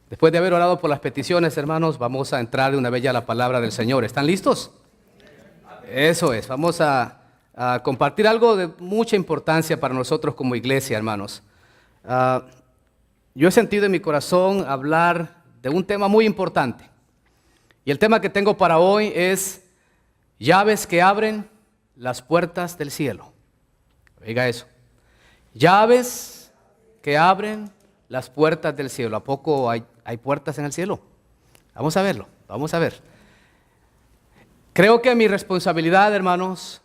Después de haber orado por las peticiones, hermanos, vamos a entrar de una vez ya a la palabra del Señor. ¿Están listos? Eso es, vamos a compartir algo de mucha importancia para nosotros como iglesia, hermanos. Yo he sentido en mi corazón hablar de un tema muy importante. Y el tema que tengo para hoy es llaves que abren las puertas del cielo. Oiga eso. Llaves que abren las puertas del cielo. ¿A poco hay puertas en el cielo? Vamos a verlo, vamos a ver. Creo que mi responsabilidad, hermanos,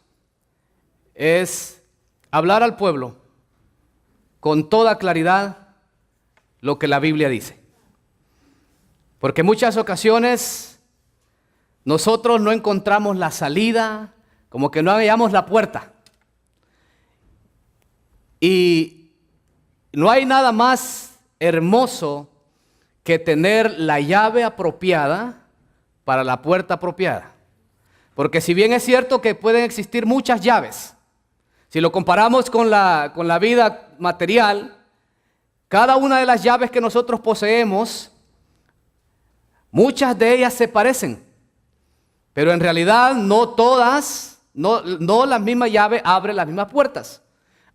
es hablar al pueblo con toda claridad lo que la Biblia dice. Porque en muchas ocasiones nosotros no encontramos la salida, como que no hallamos la puerta. Y no hay nada más hermoso que tener la llave apropiada para la puerta apropiada. Porque si bien es cierto que pueden existir muchas llaves, si lo comparamos con la vida material, cada una de las llaves que nosotros poseemos, muchas de ellas se parecen, pero en realidad no todas, no la misma llave abre las mismas puertas.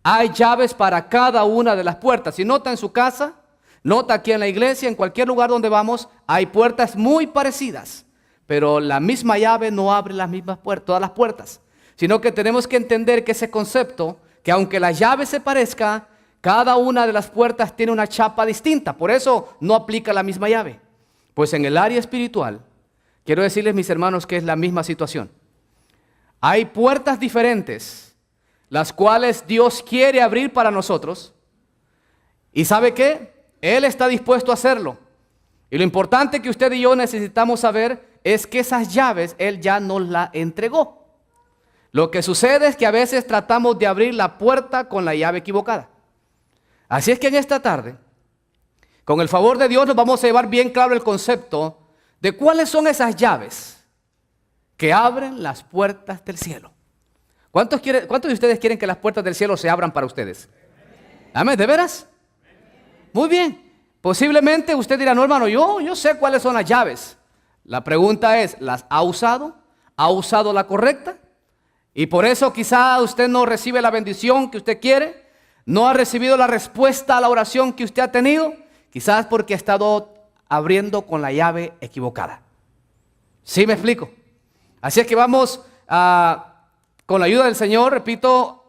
Hay llaves para cada una de las puertas. Si nota en su casa, nota aquí en la iglesia, en cualquier lugar donde vamos, hay puertas muy parecidas, pero la misma llave no abre las mismas puertas, todas las puertas, sino que tenemos que entender que ese concepto, que aunque la llave se parezca, cada una de las puertas tiene una chapa distinta. Por eso no aplica la misma llave. Pues en el área espiritual, quiero decirles, mis hermanos, que es la misma situación. Hay puertas diferentes, las cuales Dios quiere abrir para nosotros. ¿Y sabe qué? Él está dispuesto a hacerlo. Y lo importante que usted y yo necesitamos saber es que esas llaves Él ya nos las entregó. Lo que sucede es que a veces tratamos de abrir la puerta con la llave equivocada. Así es que en esta tarde, con el favor de Dios, nos vamos a llevar bien claro el concepto de cuáles son esas llaves que abren las puertas del cielo. ¿Cuántos de ustedes quieren que las puertas del cielo se abran para ustedes? Amén, ¿de veras? Muy bien. Posiblemente usted dirá, no, hermano, yo sé cuáles son las llaves. La pregunta es, ¿las ha usado? ¿Ha usado la correcta? Y por eso quizá usted no recibe la bendición que usted quiere, no ha recibido la respuesta a la oración que usted ha tenido, quizás porque ha estado abriendo con la llave equivocada. ¿Sí me explico? Así es que vamos con la ayuda del Señor, repito,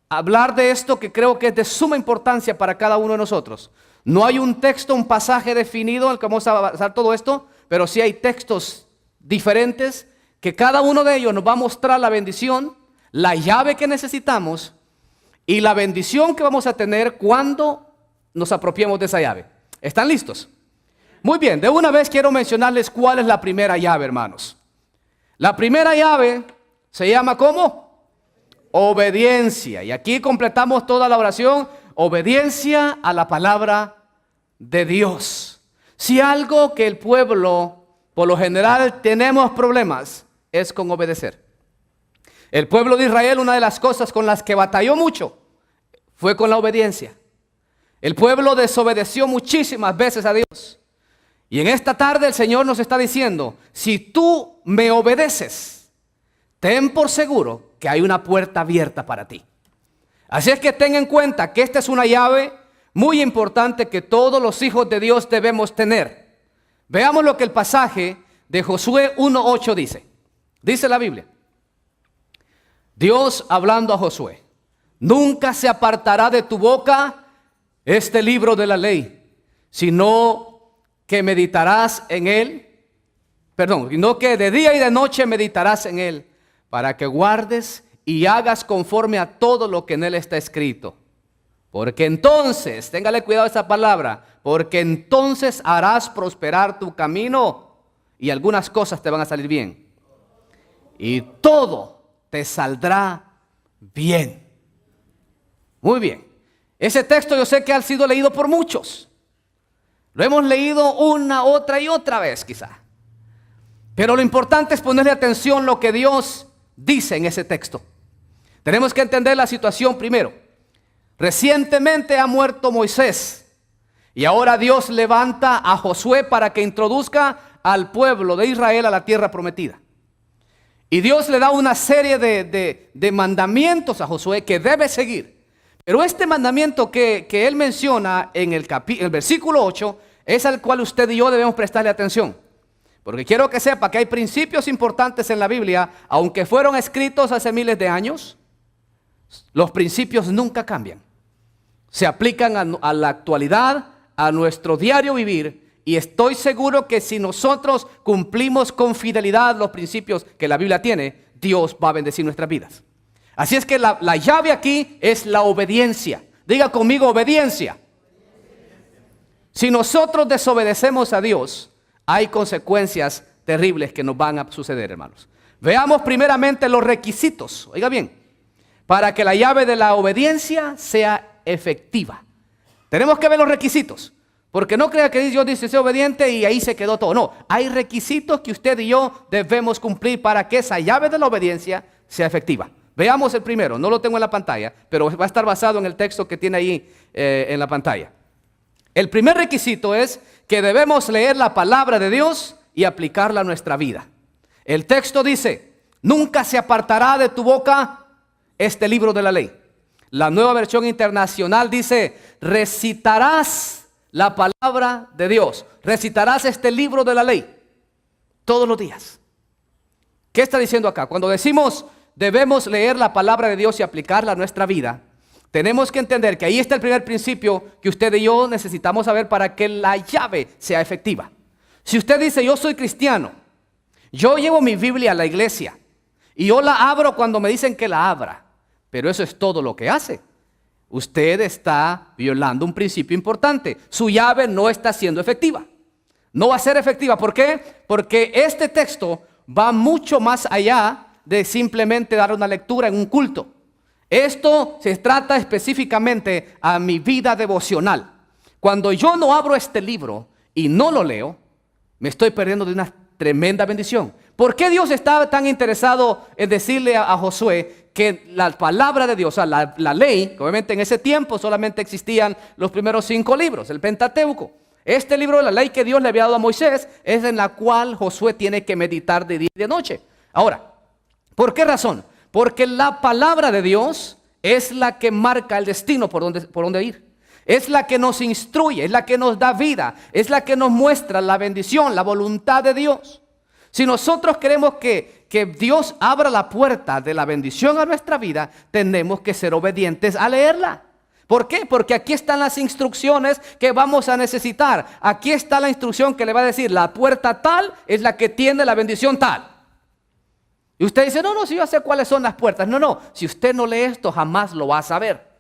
hablar de esto que creo que es de suma importancia para cada uno de nosotros. No hay un texto, un pasaje definido en el que vamos a basar todo esto, pero sí hay textos diferentes que cada uno de ellos nos va a mostrar la bendición, la llave que necesitamos y la bendición que vamos a tener cuando nos apropiemos de esa llave. ¿Están listos? Muy bien, de una vez quiero mencionarles cuál es la primera llave, hermanos. La primera llave se llama ¿cómo? Obediencia. Y aquí completamos toda la oración. Obediencia a la palabra de Dios. Si algo que el pueblo, por lo general, tenemos problemas, es con obedecer. El pueblo de Israel, una de las cosas con las que batalló mucho, fue con la obediencia. El pueblo desobedeció muchísimas veces a Dios. Y en esta tarde el Señor nos está diciendo, si tú me obedeces, ten por seguro que hay una puerta abierta para ti. Así es que ten en cuenta que esta es una llave muy importante que todos los hijos de Dios debemos tener. Veamos lo que el pasaje de Josué 1:8 dice. Dice la Biblia. Dios hablando a Josué. Nunca se apartará de tu boca este libro de la ley, sino que meditarás en él. Sino que de día y de noche meditarás en él, para que guardes y hagas conforme a todo lo que en él está escrito. Porque entonces, téngale cuidado esa palabra, porque entonces harás prosperar tu camino y algunas cosas te van a salir bien. Y todo te saldrá bien. Muy bien. Ese texto yo sé que ha sido leído por muchos. Lo hemos leído una, otra y otra vez quizá. Pero lo importante es ponerle atención a lo que Dios dice en ese texto. Tenemos que entender la situación primero. Recientemente ha muerto Moisés, Y ahora Dios levanta a Josué para que introduzca al pueblo de Israel a la tierra prometida. Y Dios le da una serie de mandamientos a Josué que debe seguir. Pero este mandamiento que él menciona en el versículo 8 es al cual usted y yo debemos prestarle atención. Porque quiero que sepa que hay principios importantes en la Biblia, aunque fueron escritos hace miles de años, los principios nunca cambian. Se aplican a la actualidad, a nuestro diario vivir, y estoy seguro que si nosotros cumplimos con fidelidad los principios que la Biblia tiene, Dios va a bendecir nuestras vidas. Así es que la llave aquí es la obediencia. Diga conmigo, obediencia. Si nosotros desobedecemos a Dios, hay consecuencias terribles que nos van a suceder, hermanos. Veamos primeramente los requisitos. Oiga bien, para que la llave de la obediencia sea efectiva. Tenemos que ver los requisitos. Porque no crea que Dios dice, sé obediente y ahí se quedó todo. No, hay requisitos que usted y yo debemos cumplir para que esa llave de la obediencia sea efectiva. Veamos el primero, no lo tengo en la pantalla, pero va a estar basado en el texto que tiene ahí en la pantalla. El primer requisito es que debemos leer la palabra de Dios y aplicarla a nuestra vida. El texto dice, nunca se apartará de tu boca este libro de la ley. La Nueva Versión Internacional dice, recitarás la palabra de Dios. Recitarás este libro de la ley todos los días. ¿Qué está diciendo acá? Cuando decimos debemos leer la palabra de Dios y aplicarla a nuestra vida, tenemos que entender que ahí está el primer principio que usted y yo necesitamos saber para que la llave sea efectiva. Si usted dice, yo soy cristiano, yo llevo mi Biblia a la iglesia y yo la abro cuando me dicen que la abra, pero eso es todo lo que hace, usted está violando un principio importante. Su llave no está siendo efectiva. No va a ser efectiva. ¿Por qué? Porque este texto va mucho más allá de simplemente dar una lectura en un culto. Esto se trata específicamente a mi vida devocional. Cuando yo no abro este libro y no lo leo, me estoy perdiendo de una tremenda bendición. ¿Por qué Dios estaba tan interesado en decirle a Josué que la palabra de Dios, o sea, la ley, que obviamente en ese tiempo solamente existían los primeros 5 libros, el Pentateuco? Este libro de la ley que Dios le había dado a Moisés es en la cual Josué tiene que meditar de día y de noche. Ahora, ¿por qué razón? Porque la palabra de Dios es la que marca el destino por donde ir. Es la que nos instruye, es la que nos da vida, es la que nos muestra la bendición, la voluntad de Dios. Si nosotros queremos que Dios abra la puerta de la bendición a nuestra vida, tenemos que ser obedientes a leerla. ¿Por qué? Porque aquí están las instrucciones que vamos a necesitar. Aquí está la instrucción que le va a decir, la puerta tal es la que tiene la bendición tal. Y usted dice, no, si yo sé cuáles son las puertas. No, si usted no lee esto, jamás lo va a saber.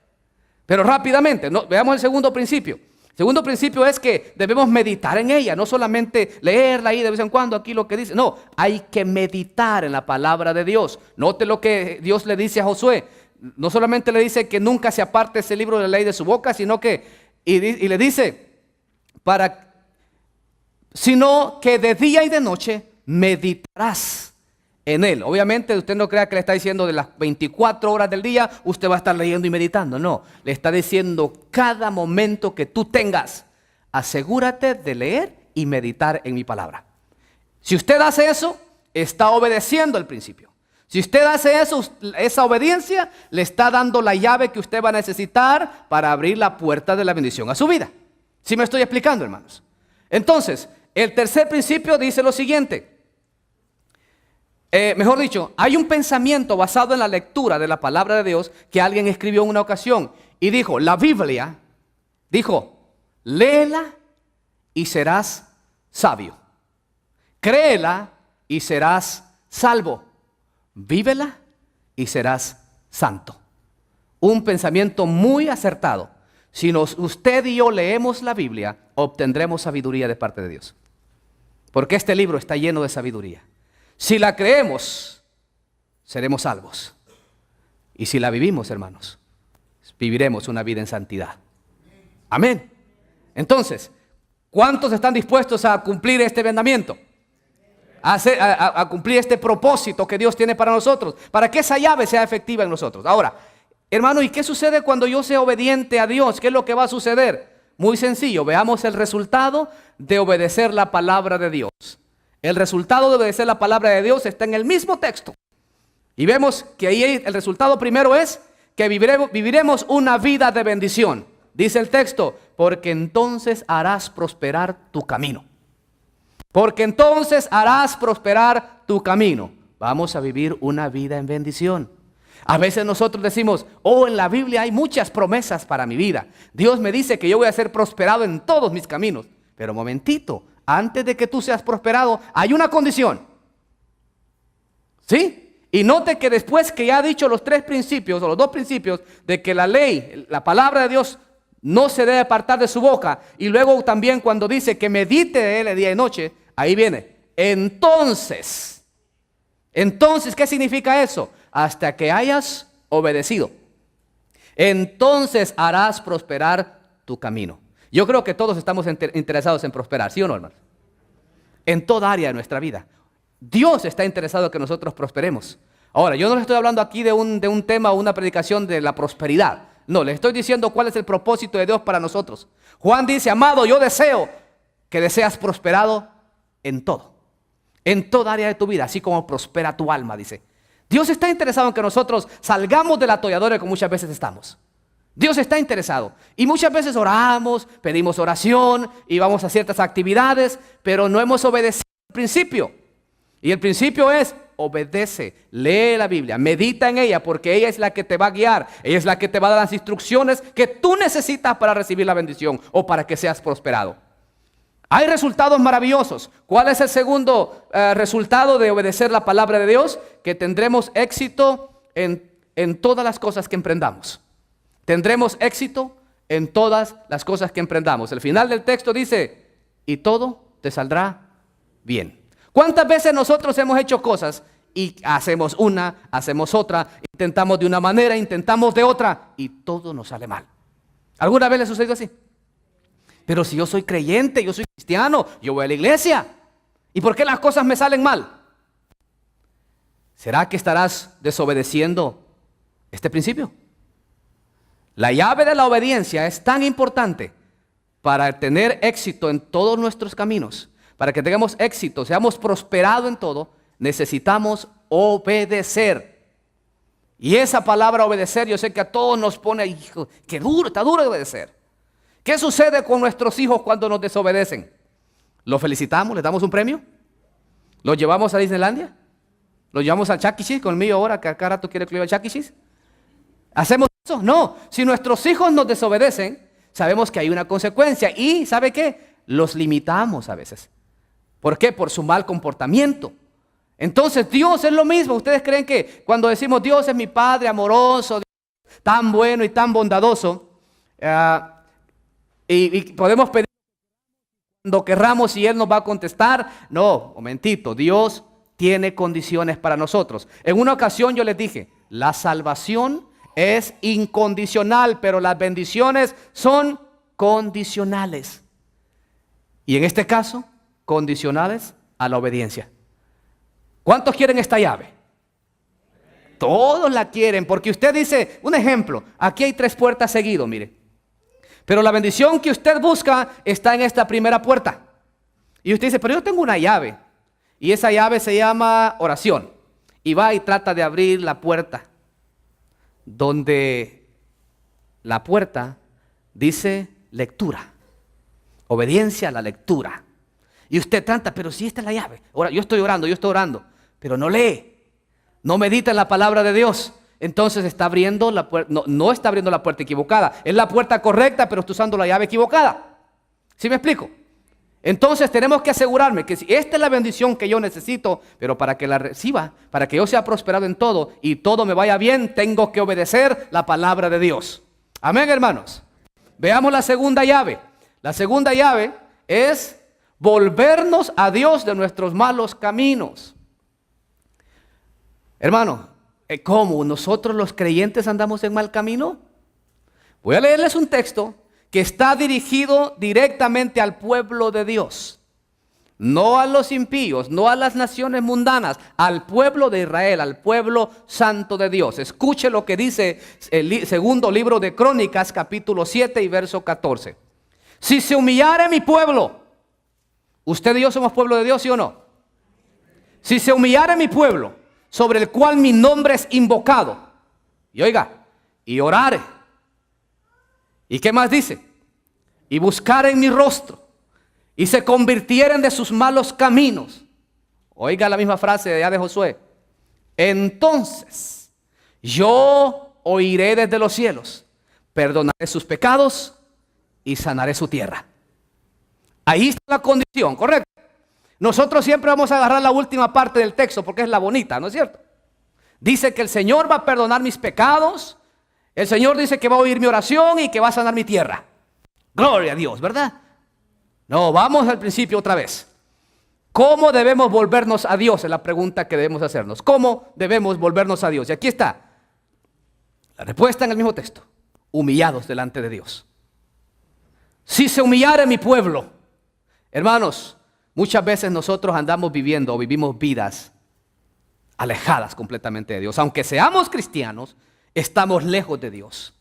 Pero rápidamente, veamos el segundo principio. El segundo principio es que debemos meditar en ella, no solamente leerla ahí de vez en cuando, aquí lo que dice. No, hay que meditar en la palabra de Dios. Note lo que Dios le dice a Josué. No solamente le dice que nunca se aparte ese libro de la ley de su boca, sino que, y le dice, sino que de día y de noche meditarás en él. Obviamente usted no crea que le está diciendo de las 24 horas del día usted va a estar leyendo y meditando. No, le está diciendo cada momento que tú tengas, asegúrate de leer y meditar en mi palabra. Si usted hace eso, está obedeciendo el principio. Si usted hace eso, esa obediencia le está dando la llave que usted va a necesitar para abrir la puerta de la bendición a su vida. ¿Sí me estoy explicando, hermanos? Entonces, el tercer principio dice lo siguiente. Mejor dicho, hay un pensamiento basado en la lectura de la palabra de Dios que alguien escribió en una ocasión y dijo, la Biblia, dijo, léela y serás sabio. Créela y serás salvo. Vívela y serás santo. Un pensamiento muy acertado. Si usted y yo leemos la Biblia, obtendremos sabiduría de parte de Dios. Porque este libro está lleno de sabiduría. Si la creemos, seremos salvos. Y si la vivimos, hermanos, viviremos una vida en santidad. Amén. Entonces, ¿cuántos están dispuestos a cumplir este mandamiento? A cumplir este propósito que Dios tiene para nosotros, para que esa llave sea efectiva en nosotros. Ahora, hermano, ¿y qué sucede cuando yo sea obediente a Dios? ¿Qué es lo que va a suceder? Muy sencillo, veamos el resultado de obedecer la palabra de Dios. El resultado de obedecer la palabra de Dios está en el mismo texto. Y vemos que ahí el resultado primero es que viviremos una vida de bendición. Dice el texto, porque entonces harás prosperar tu camino. Porque entonces harás prosperar tu camino. Vamos a vivir una vida en bendición. A veces nosotros decimos, oh, en la Biblia hay muchas promesas para mi vida. Dios me dice que yo voy a ser prosperado en todos mis caminos. Pero momentito, antes de que tú seas prosperado, hay una condición. ¿Sí? Y note que después que ya ha dicho los tres principios, o los dos principios, de que la ley, la palabra de Dios, no se debe apartar de su boca. Y luego también cuando dice que medite de él día y noche, ahí viene. Entonces, ¿qué significa eso? Hasta que hayas obedecido. Entonces harás prosperar tu camino. Yo creo que todos estamos interesados en prosperar, ¿sí o no, hermanos? En toda área de nuestra vida. Dios está interesado en que nosotros prosperemos. Ahora, yo no les estoy hablando aquí de un tema o una predicación de la prosperidad. No, les estoy diciendo cuál es el propósito de Dios para nosotros. Juan dice, amado, yo deseo que deseas prosperado en todo. En toda área de tu vida, así como prospera tu alma, dice. Dios está interesado en que nosotros salgamos del atolladero que muchas veces estamos. Dios está interesado. Y muchas veces oramos, pedimos oración y vamos a ciertas actividades, pero no hemos obedecido el principio. Y el principio es, obedece, lee la Biblia, medita en ella, porque ella es la que te va a guiar. Ella es la que te va a dar las instrucciones que tú necesitas para recibir la bendición o para que seas prosperado. Hay resultados maravillosos. ¿Cuál es el segundo resultado de obedecer la palabra de Dios? Que tendremos éxito en todas las cosas que emprendamos. Tendremos éxito en todas las cosas que emprendamos. El final del texto dice, y todo te saldrá bien. ¿Cuántas veces nosotros hemos hecho cosas y hacemos una, hacemos otra, intentamos de una manera, intentamos de otra y todo nos sale mal? ¿Alguna vez le sucedió así? Pero si yo soy creyente, yo soy cristiano, yo voy a la iglesia. ¿Y por qué las cosas me salen mal? ¿Será que estarás desobedeciendo este principio? La llave de la obediencia es tan importante para tener éxito en todos nuestros caminos. Para que tengamos éxito, seamos prosperados en todo, necesitamos obedecer. Y esa palabra obedecer, yo sé que a todos nos pone, hijo, qué duro, está duro de obedecer. ¿Qué sucede con nuestros hijos cuando nos desobedecen? ¿Los felicitamos? ¿Les damos un premio? ¿Los llevamos a Disneylandia? ¿Los llevamos al Chuck E. Cheese con el mío ahora, que a cada rato quiere que lo lleve al Chuck E. Cheese? ¿Hacemos eso? No. Si nuestros hijos nos desobedecen, sabemos que hay una consecuencia. Y, ¿sabe qué? Los limitamos a veces. ¿Por qué? Por su mal comportamiento. Entonces Dios es lo mismo. ¿Ustedes creen que cuando decimos Dios es mi Padre amoroso, Dios, tan bueno y tan bondadoso, y podemos pedir cuando querramos y Él nos va a contestar? No, momentito, Dios tiene condiciones para nosotros. En una ocasión yo les dije, la salvación es incondicional, pero las bendiciones son condicionales. Y en este caso, condicionales a la obediencia. ¿Cuántos quieren esta llave? Todos la quieren, porque usted dice, un ejemplo, aquí hay 3 puertas seguidas, mire. Pero la bendición que usted busca está en esta primera puerta. Y usted dice, pero yo tengo una llave. Y esa llave se llama oración. Y va y trata de abrir la puerta. Donde la puerta dice lectura. Obediencia a la lectura. Y usted trata, pero si esta es la llave. Ahora, yo estoy orando, pero no lee. No medita en la palabra de Dios. Entonces está abriendo la puerta, no está abriendo la puerta equivocada. Es la puerta correcta, pero está usando la llave equivocada. ¿Sí me explico? Entonces tenemos que asegurarme que si esta es la bendición que yo necesito, pero para que la reciba, para que yo sea prosperado en todo y todo me vaya bien, tengo que obedecer la palabra de Dios. Amén, hermanos. Veamos la segunda llave. La segunda llave es volvernos a Dios de nuestros malos caminos. Hermano, ¿cómo nosotros los creyentes andamos en mal camino? Voy a leerles un texto que está dirigido directamente al pueblo de Dios. No a los impíos, no a las naciones mundanas, al pueblo de Israel, al pueblo santo de Dios. Escuche lo que dice el segundo libro de Crónicas, capítulo 7 y verso 14. Si se humillare mi pueblo, usted y yo somos pueblo de Dios, ¿sí o no? Si se humillare mi pueblo, sobre el cual mi nombre es invocado, y oiga, y orare, ¿y qué más dice? Y buscaren mi rostro, y se convirtieren de sus malos caminos. Oiga la misma frase de allá de Josué. Entonces yo oiré desde los cielos, perdonaré sus pecados y sanaré su tierra. Ahí está la condición, ¿correcto? Nosotros siempre vamos a agarrar la última parte del texto porque es la bonita, ¿no es cierto? Dice que el Señor va a perdonar mis pecados. El Señor dice que va a oír mi oración y que va a sanar mi tierra. Gloria a Dios, ¿verdad? No, vamos al principio otra vez. ¿Cómo debemos volvernos a Dios? Es la pregunta que debemos hacernos. ¿Cómo debemos volvernos a Dios? Y aquí está la respuesta en el mismo texto. Humillados delante de Dios. Si se humillare mi pueblo. Hermanos, muchas veces nosotros andamos viviendo o vivimos vidas alejadas completamente de Dios. Aunque seamos cristianos, estamos lejos de Dios.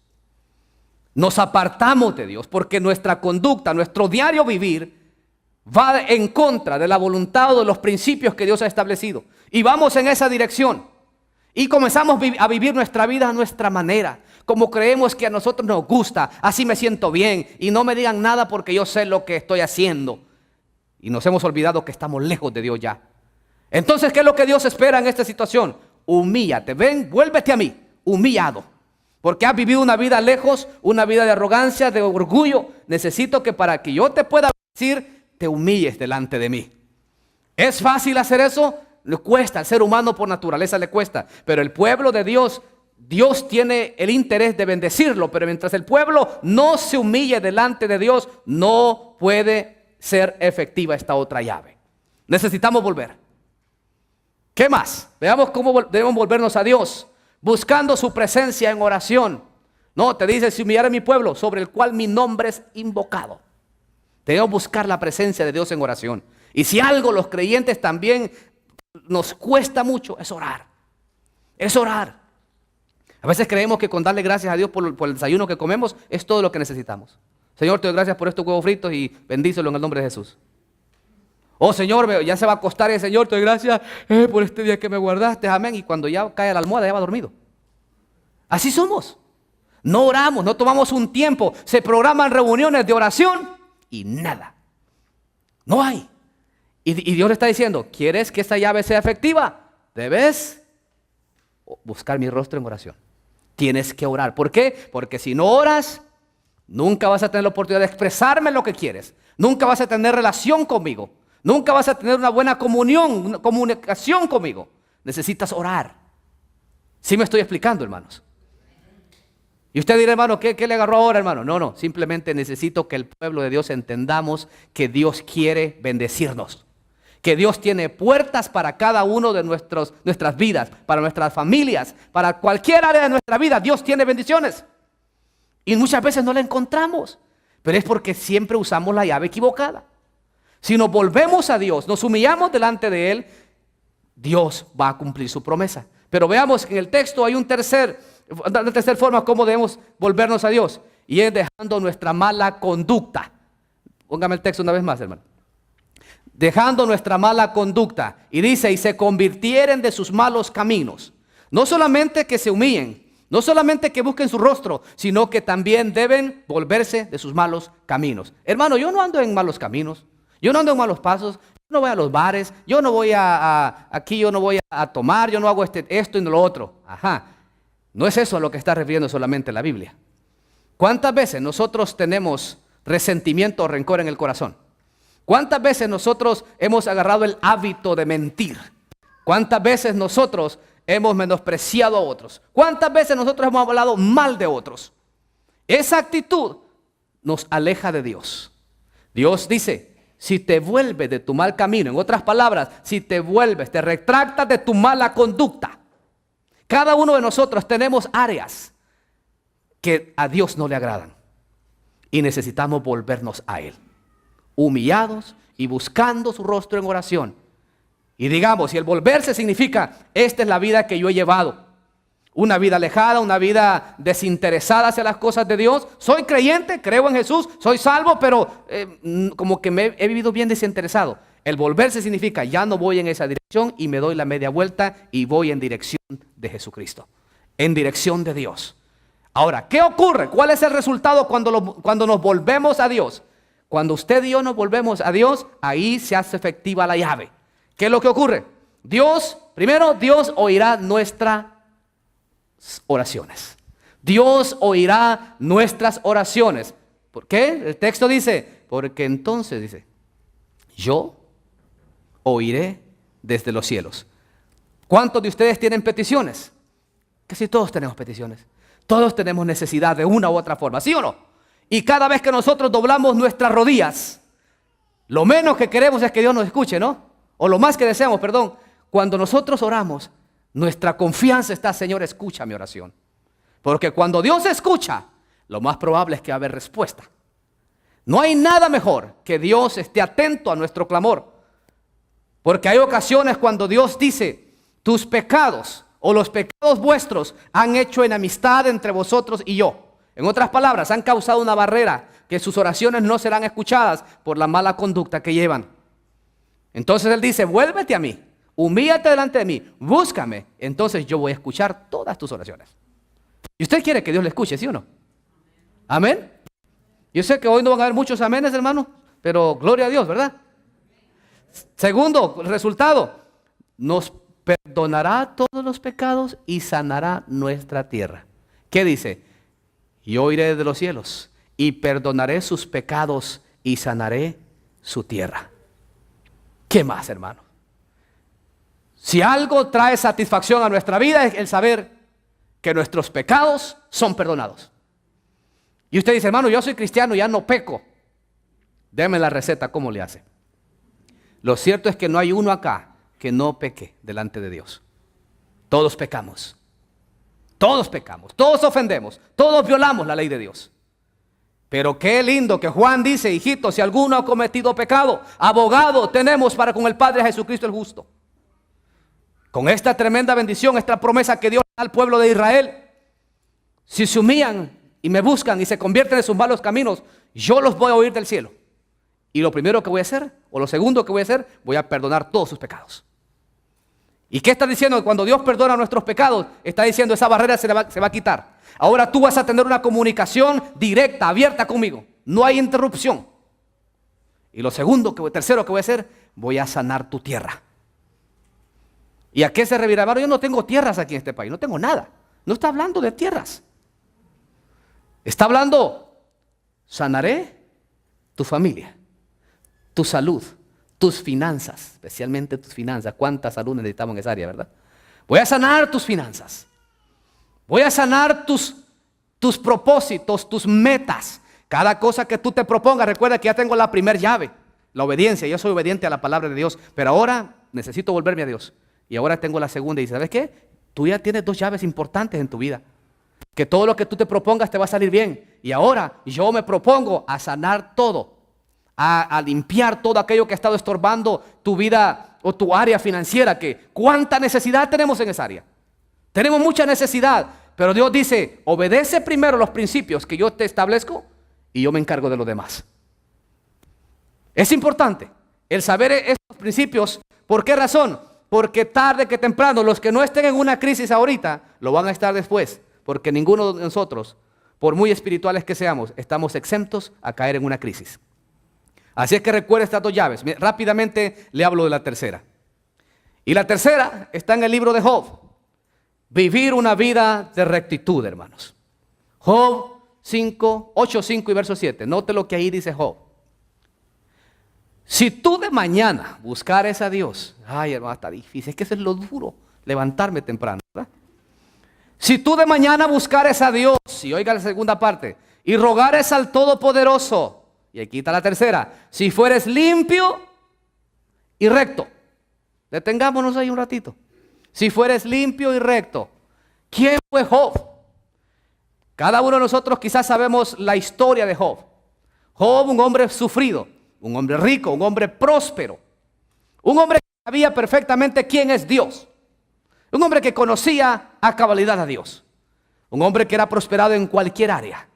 Nos apartamos de Dios porque nuestra conducta, nuestro diario vivir va en contra de la voluntad o de los principios que Dios ha establecido. Y vamos en esa dirección. Y comenzamos a vivir nuestra vida a nuestra manera. Como creemos que a nosotros nos gusta. Así me siento bien. Y no me digan nada porque yo sé lo que estoy haciendo. Y nos hemos olvidado que estamos lejos de Dios ya. Entonces, ¿qué es lo que Dios espera en esta situación? Humíllate. Ven, vuélvete a mí. Humillado. Porque has vivido una vida lejos, una vida de arrogancia, de orgullo. Necesito que para que yo te pueda decir, te humilles delante de mí. ¿Es fácil hacer eso? Le cuesta, al ser humano por naturaleza le cuesta. Pero el pueblo de Dios, Dios tiene el interés de bendecirlo. Pero mientras el pueblo no se humille delante de Dios, no puede ser efectiva esta otra llave. Necesitamos volver. ¿Qué más? Veamos cómo debemos volvernos a Dios. Buscando su presencia en oración. No, te dice, si humillare mi pueblo, sobre el cual mi nombre es invocado. Debemos buscar la presencia de Dios en oración. Y si algo los creyentes también nos cuesta mucho, es orar. Es orar. A veces creemos que con darle gracias a Dios por el desayuno que comemos, es todo lo que necesitamos. Señor, te doy gracias por estos huevos fritos y bendícelo en el nombre de Jesús. Oh Señor, ya se va a acostar y el Señor, te doy gracias por este día que me guardaste, amén. Y cuando ya cae a la almohada, ya va dormido. Así somos. No oramos, no tomamos un tiempo. Se programan reuniones de oración y nada. No hay. Y Dios le está diciendo, ¿quieres que esta llave sea efectiva? Debes buscar mi rostro en oración. Tienes que orar. ¿Por qué? Porque si no oras, nunca vas a tener la oportunidad de expresarme lo que quieres. Nunca vas a tener relación conmigo. Nunca vas a tener una buena comunión, una comunicación conmigo. Necesitas orar. ¿Sí me estoy explicando, hermanos? Y usted dirá, hermano, ¿qué le agarró ahora, hermano? No, simplemente necesito que el pueblo de Dios entendamos que Dios quiere bendecirnos. Que Dios tiene puertas para cada uno de nuestras vidas, para nuestras familias, para cualquier área de nuestra vida. Dios tiene bendiciones. Y muchas veces no la encontramos, pero es porque siempre usamos la llave equivocada. Si nos volvemos a Dios, nos humillamos delante de Él, Dios va a cumplir su promesa. Pero veamos que en el texto hay una tercera forma cómo debemos volvernos a Dios. Y es dejando nuestra mala conducta. Póngame el texto una vez más, hermano. Dejando nuestra mala conducta. Y dice, y se convirtieren de sus malos caminos. No solamente que se humillen, no solamente que busquen su rostro, sino que también deben volverse de sus malos caminos. Hermano, yo no ando en malos caminos. Yo no ando en malos pasos, yo no voy a los bares, yo no voy aquí yo no voy a tomar, yo no hago esto y no lo otro. Ajá, no es eso a lo que está refiriendo solamente la Biblia. ¿Cuántas veces nosotros tenemos resentimiento o rencor en el corazón? ¿Cuántas veces nosotros hemos agarrado el hábito de mentir? ¿Cuántas veces nosotros hemos menospreciado a otros? ¿Cuántas veces nosotros hemos hablado mal de otros? Esa actitud nos aleja de Dios. Dios dice, si te vuelves de tu mal camino, en otras palabras, si te vuelves, te retractas de tu mala conducta. Cada uno de nosotros tenemos áreas que a Dios no le agradan y necesitamos volvernos a Él, humillados y buscando su rostro en oración. Y digamos, si el volverse significa, esta es la vida que yo he llevado, una vida alejada, una vida desinteresada hacia las cosas de Dios. Soy creyente, creo en Jesús, soy salvo, pero como que he vivido bien desinteresado. El volverse significa ya no voy en esa dirección y me doy la media vuelta y voy en dirección de Jesucristo, en dirección de Dios. Ahora, ¿qué ocurre? ¿Cuál es el resultado cuando nos volvemos a Dios? Cuando usted y yo nos volvemos a Dios, ahí se hace efectiva la llave. ¿Qué es lo que ocurre? Primero Dios oirá nuestras oraciones. Dios oirá nuestras oraciones. ¿Por qué? El texto dice, porque entonces dice, yo oiré desde los cielos. ¿Cuántos de ustedes tienen peticiones? Casi todos tenemos peticiones. Todos tenemos necesidad de una u otra forma, ¿sí o no? Y cada vez que nosotros doblamos nuestras rodillas, lo menos que queremos es que Dios nos escuche, ¿no? O lo más que deseamos, perdón. Cuando nosotros oramos, nuestra confianza está, Señor, escucha mi oración. Porque cuando Dios escucha, lo más probable es que va a haber respuesta. No hay nada mejor que Dios esté atento a nuestro clamor. Porque hay ocasiones cuando Dios dice, tus pecados o los pecados vuestros han hecho enemistad entre vosotros y yo. En otras palabras, han causado una barrera que sus oraciones no serán escuchadas por la mala conducta que llevan. Entonces Él dice, vuélvete a mí, humíllate delante de mí, búscame, entonces yo voy a escuchar todas tus oraciones. ¿Y usted quiere que Dios le escuche, sí o no? ¿Amén? Yo sé que hoy no van a haber muchos amenes, hermano, pero gloria a Dios, ¿verdad? Segundo, el resultado, nos perdonará todos los pecados y sanará nuestra tierra. ¿Qué dice? Yo iré desde los cielos y perdonaré sus pecados y sanaré su tierra. ¿Qué más, hermano? Si algo trae satisfacción a nuestra vida es el saber que nuestros pecados son perdonados. Y usted dice, hermano, yo soy cristiano, ya no peco. Deme la receta, ¿cómo le hace? Lo cierto es que no hay uno acá que no peque delante de Dios. Todos pecamos. Todos pecamos, todos ofendemos, todos violamos la ley de Dios. Pero qué lindo que Juan dice, hijito, si alguno ha cometido pecado, abogado tenemos para con el Padre Jesucristo el justo. Con esta tremenda bendición, esta promesa que Dios da al pueblo de Israel, si se humillan y me buscan y se convierten en sus malos caminos, yo los voy a oír del cielo. Y lo primero que voy a hacer, o lo segundo que voy a hacer, voy a perdonar todos sus pecados. ¿Y qué está diciendo? Cuando Dios perdona nuestros pecados, está diciendo esa barrera se va a quitar. Ahora tú vas a tener una comunicación directa, abierta conmigo. No hay interrupción. Y lo tercero que voy a hacer, voy a sanar tu tierra. ¿Y a qué se refiere? Yo no tengo tierras aquí en este país, no tengo nada. No está hablando de tierras. Está hablando, sanaré tu familia, tu salud, tus finanzas, especialmente tus finanzas. ¿Cuánta salud necesitamos en esa área, verdad? Voy a sanar tus finanzas. Voy a sanar tus propósitos, tus metas. Cada cosa que tú te propongas, recuerda que ya tengo la primera llave, la obediencia. Yo soy obediente a la palabra de Dios, pero ahora necesito volverme a Dios. Y ahora tengo la segunda y dice, ¿sabes qué? Tú ya tienes 2 llaves importantes en tu vida. Que todo lo que tú te propongas te va a salir bien. Y ahora yo me propongo a sanar todo. A limpiar todo aquello que ha estado estorbando tu vida o tu área financiera. Que ¿cuánta necesidad tenemos en esa área? Tenemos mucha necesidad, pero Dios dice, obedece primero los principios que yo te establezco y yo me encargo de los demás. Es importante el saber estos principios. ¿Por qué razón? Porque tarde que temprano, los que no estén en una crisis ahorita, lo van a estar después. Porque ninguno de nosotros, por muy espirituales que seamos, estamos exentos a caer en una crisis. Así es que recuerda estas 2 llaves. Rápidamente le hablo de la tercera. Y la tercera está en el libro de Job. Vivir una vida de rectitud, hermanos. Job 8, 5 y verso 7. Note lo que ahí dice Job. Si tú de mañana buscares a Dios, ay hermano, está difícil, es que eso es lo duro, levantarme temprano, ¿verdad? Si tú de mañana buscares a Dios, y oiga la segunda parte, y rogares al Todopoderoso, y aquí está la tercera, si fueres limpio y recto. Detengámonos ahí un ratito. Si fueres limpio y recto. ¿Quién fue Job? Cada uno de nosotros quizás sabemos la historia de Job. Job, un hombre sufrido, un hombre rico, un hombre próspero, un hombre que sabía perfectamente quién es Dios. Un hombre que conocía a cabalidad a Dios. Un hombre que era prosperado en cualquier área.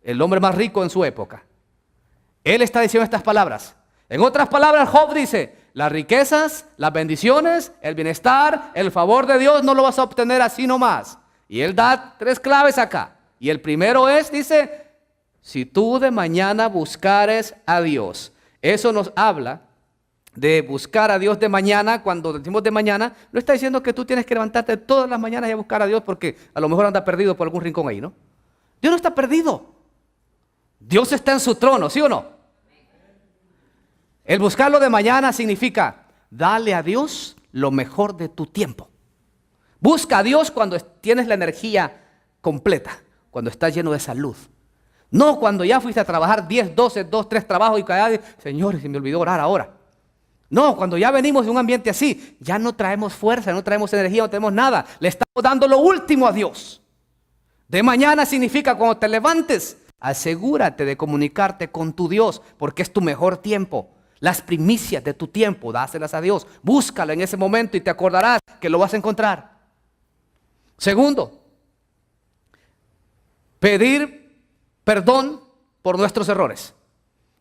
El hombre más rico en su época. Él está diciendo estas palabras. En otras palabras, Job dice, las riquezas, las bendiciones, el bienestar, el favor de Dios no lo vas a obtener así nomás. Y él da 3 claves acá. Y el primero es, dice, si tú de mañana buscares a Dios. Eso nos habla de buscar a Dios de mañana. Cuando decimos de mañana, no está diciendo que tú tienes que levantarte todas las mañanas y a buscar a Dios porque a lo mejor anda perdido por algún rincón ahí, ¿no? Dios no está perdido. Dios está en su trono, ¿sí o no? El buscarlo de mañana significa dale a Dios lo mejor de tu tiempo. Busca a Dios cuando tienes la energía completa, cuando estás lleno de salud. No cuando ya fuiste a trabajar 10, 12, 2, 3 trabajos y cada día, Señor, se me olvidó orar ahora. No, cuando ya venimos de un ambiente así, ya no traemos fuerza, no traemos energía, no tenemos nada. Le estamos dando lo último a Dios. De mañana significa cuando te levantes, asegúrate de comunicarte con tu Dios, porque es tu mejor tiempo. Las primicias de tu tiempo, dáselas a Dios. Búscalo en ese momento y te acordarás que lo vas a encontrar. Segundo, pedir perdón por nuestros errores.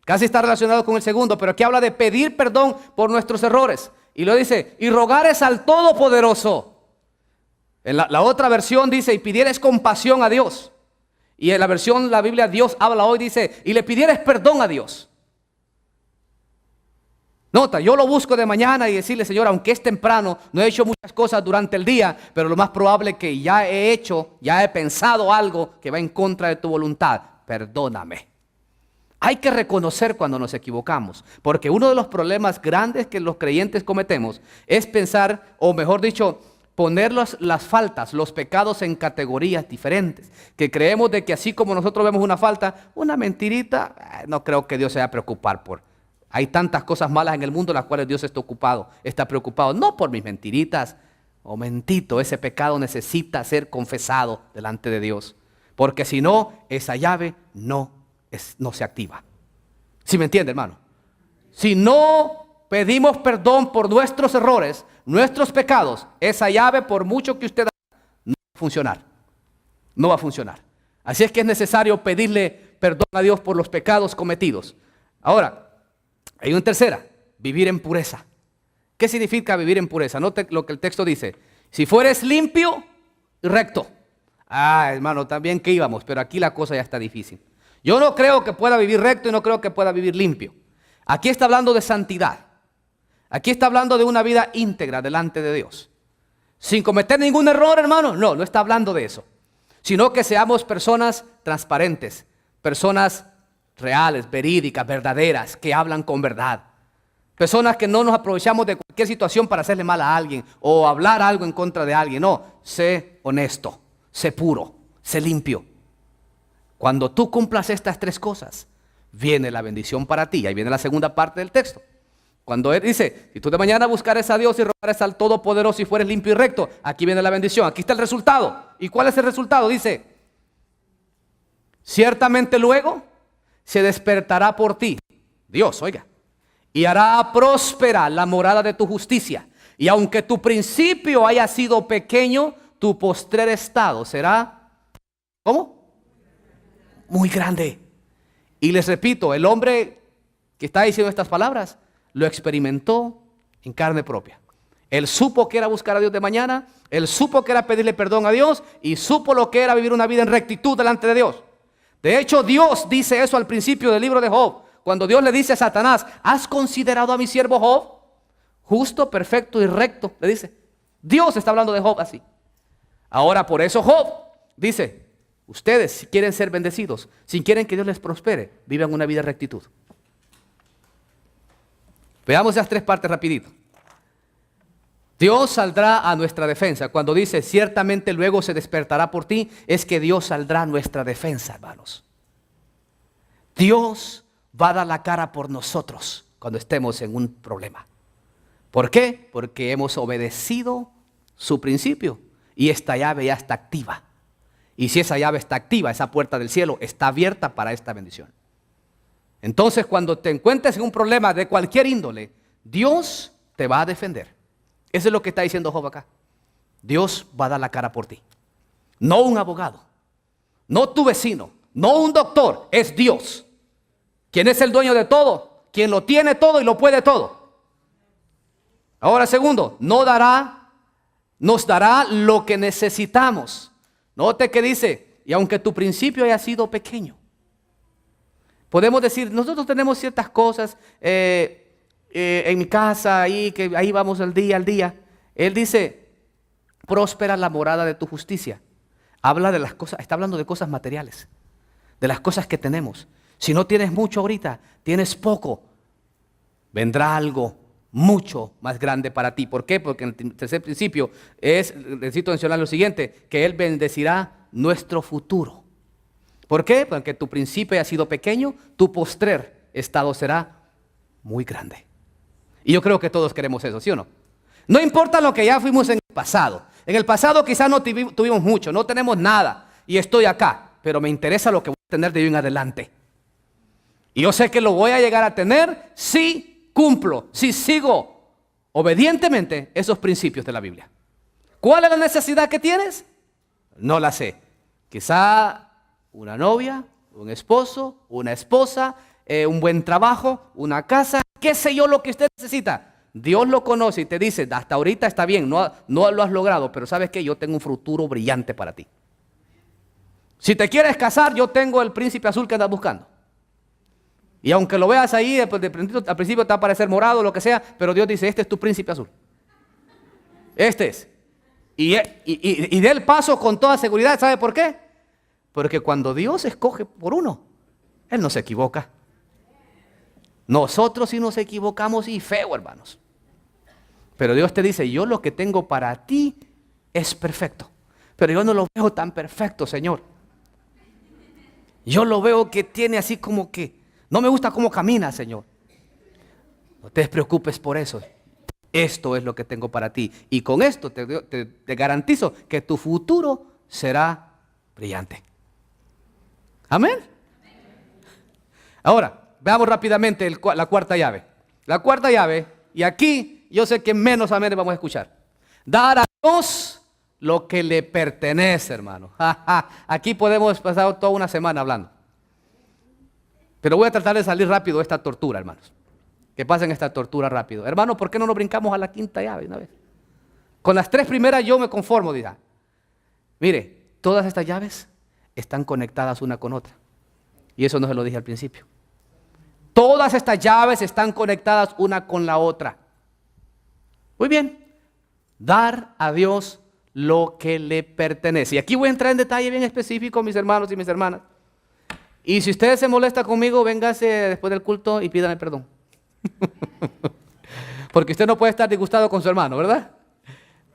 Casi está relacionado con el segundo, pero aquí habla de pedir perdón por nuestros errores. Y lo dice, y rogares al Todopoderoso. En la otra versión dice, y pidieres compasión a Dios. Y en la versión, la Biblia, Dios habla hoy, dice, y le pidieres perdón a Dios. Nota, yo lo busco de mañana y decirle, Señor, aunque es temprano, no he hecho muchas cosas durante el día, pero lo más probable es que ya he pensado algo que va en contra de tu voluntad. Perdóname. Hay que reconocer cuando nos equivocamos, porque uno de los problemas grandes que los creyentes cometemos es pensar, o mejor dicho, poner las faltas, los pecados en categorías diferentes. Que creemos de que así como nosotros vemos una falta, una mentirita, no creo que Dios se vaya a preocupar por. Hay tantas cosas malas en el mundo las cuales Dios está preocupado, no por mis mentiritas. Momentito, ese pecado necesita ser confesado delante de Dios, porque si no, esa llave no se activa. ¿Sí me entiende, hermano? Si no pedimos perdón por nuestros errores, nuestros pecados, esa llave, por mucho que usted haga, no va a funcionar. No va a funcionar. Así es que es necesario pedirle perdón a Dios por los pecados cometidos. Ahora, hay una tercera, vivir en pureza. ¿Qué significa vivir en pureza? Note lo que el texto dice. Si fueres limpio y recto. Hermano, también que íbamos, pero aquí la cosa ya está difícil. Yo no creo que pueda vivir recto y no creo que pueda vivir limpio. Aquí está hablando de santidad. Aquí está hablando de una vida íntegra delante de Dios. Sin cometer ningún error, hermano. No está hablando de eso. Sino que seamos personas transparentes, personas reales, verídicas, verdaderas, que hablan con verdad. Personas que no nos aprovechamos de cualquier situación para hacerle mal a alguien o hablar algo en contra de alguien. No, sé honesto, sé puro, sé limpio. Cuando tú cumplas estas 3 cosas, viene la bendición para ti. Ahí viene la segunda parte del texto. Cuando él dice, si tú de mañana buscares a Dios y rogares al Todopoderoso y fueres limpio y recto, aquí viene la bendición, aquí está el resultado. ¿Y cuál es el resultado? Dice, ciertamente luego se despertará por ti, Dios, oiga, y hará próspera la morada de tu justicia. Y aunque tu principio haya sido pequeño, tu postrer estado será, ¿cómo? Muy grande. Y les repito, el hombre que está diciendo estas palabras lo experimentó en carne propia. Él supo que era buscar a Dios de mañana, él supo que era pedirle perdón a Dios y supo lo que era vivir una vida en rectitud delante de Dios. De hecho, Dios dice eso al principio del libro de Job. Cuando Dios le dice a Satanás, ¿has considerado a mi siervo Job? Justo, perfecto y recto, le dice. Dios está hablando de Job así. Ahora, por eso Job dice, ustedes si quieren ser bendecidos, si quieren que Dios les prospere, vivan una vida de rectitud. Veamos esas 3 partes rapidito. Dios saldrá a nuestra defensa. Cuando dice, ciertamente luego se despertará por ti, es que Dios saldrá a nuestra defensa, hermanos. Dios va a dar la cara por nosotros cuando estemos en un problema. ¿Por qué? Porque hemos obedecido su principio y esta llave ya está activa. Y si esa llave está activa, esa puerta del cielo está abierta para esta bendición. Entonces, cuando te encuentres en un problema de cualquier índole, Dios te va a defender. Eso es lo que está diciendo Job acá. Dios va a dar la cara por ti. No un abogado, no tu vecino, no un doctor, es Dios. ¿Quién es el dueño de todo? Quien lo tiene todo y lo puede todo. Ahora, segundo, nos dará lo que necesitamos. Note que dice, y aunque tu principio haya sido pequeño. Podemos decir, nosotros tenemos ciertas cosas en mi casa, que ahí vamos al día. Él dice, próspera la morada de tu justicia. Habla de las cosas, está hablando de cosas materiales, de las cosas que tenemos. Si no tienes mucho ahorita, tienes poco, vendrá algo mucho más grande para ti. ¿Por qué? Porque en el tercer principio necesito mencionar lo siguiente, que Él bendecirá nuestro futuro. ¿Por qué? Porque tu principio ha sido pequeño, tu postrer estado será muy grande. Y yo creo que todos queremos eso, ¿sí o no? No importa lo que ya fuimos en el pasado. En el pasado quizás no tuvimos mucho, no tenemos nada y estoy acá, pero me interesa lo que voy a tener de hoy en adelante. Y yo sé que lo voy a llegar a tener si cumplo, si sigo obedientemente esos principios de la Biblia. ¿Cuál es la necesidad que tienes? No la sé. Quizá una novia, un esposo, una esposa, un buen trabajo, una casa, qué sé yo lo que usted necesita. Dios lo conoce y te dice, hasta ahorita está bien, no lo has logrado, pero ¿sabes qué? Yo tengo un futuro brillante para ti. Si te quieres casar, yo tengo el príncipe azul que andas buscando. Y aunque lo veas ahí, al principio te va a parecer morado, lo que sea, pero Dios dice, este es tu príncipe azul. Este es. Y dé el paso con toda seguridad. ¿Sabe por qué? Porque cuando Dios escoge por uno, Él no se equivoca. Nosotros sí nos equivocamos y feo, hermanos. Pero Dios te dice, yo lo que tengo para ti es perfecto. Pero yo no lo veo tan perfecto, Señor. Yo lo veo que tiene así como que, no me gusta cómo camina, Señor. No te preocupes por eso. Esto es lo que tengo para ti. Y con esto te garantizo que tu futuro será brillante. Amén. Ahora, veamos rápidamente la cuarta llave. La cuarta llave, y aquí yo sé que menos amén vamos a escuchar. Dar a Dios lo que le pertenece, hermano. Aquí podemos pasar toda una semana hablando. Pero voy a tratar de salir rápido de esta tortura, hermanos. Que pasen esta tortura rápido. Hermano, ¿por qué no nos brincamos a la quinta llave una vez? Con las tres primeras yo me conformo, dirá. Mire, todas estas llaves están conectadas una con otra. Y eso no se lo dije al principio. Todas estas llaves están conectadas una con la otra. Muy bien. Dar a Dios lo que le pertenece. Y aquí voy a entrar en detalle bien específico, mis hermanos y mis hermanas. Y si usted se molesta conmigo, véngase después del culto y pídame perdón. Porque usted no puede estar disgustado con su hermano, ¿verdad?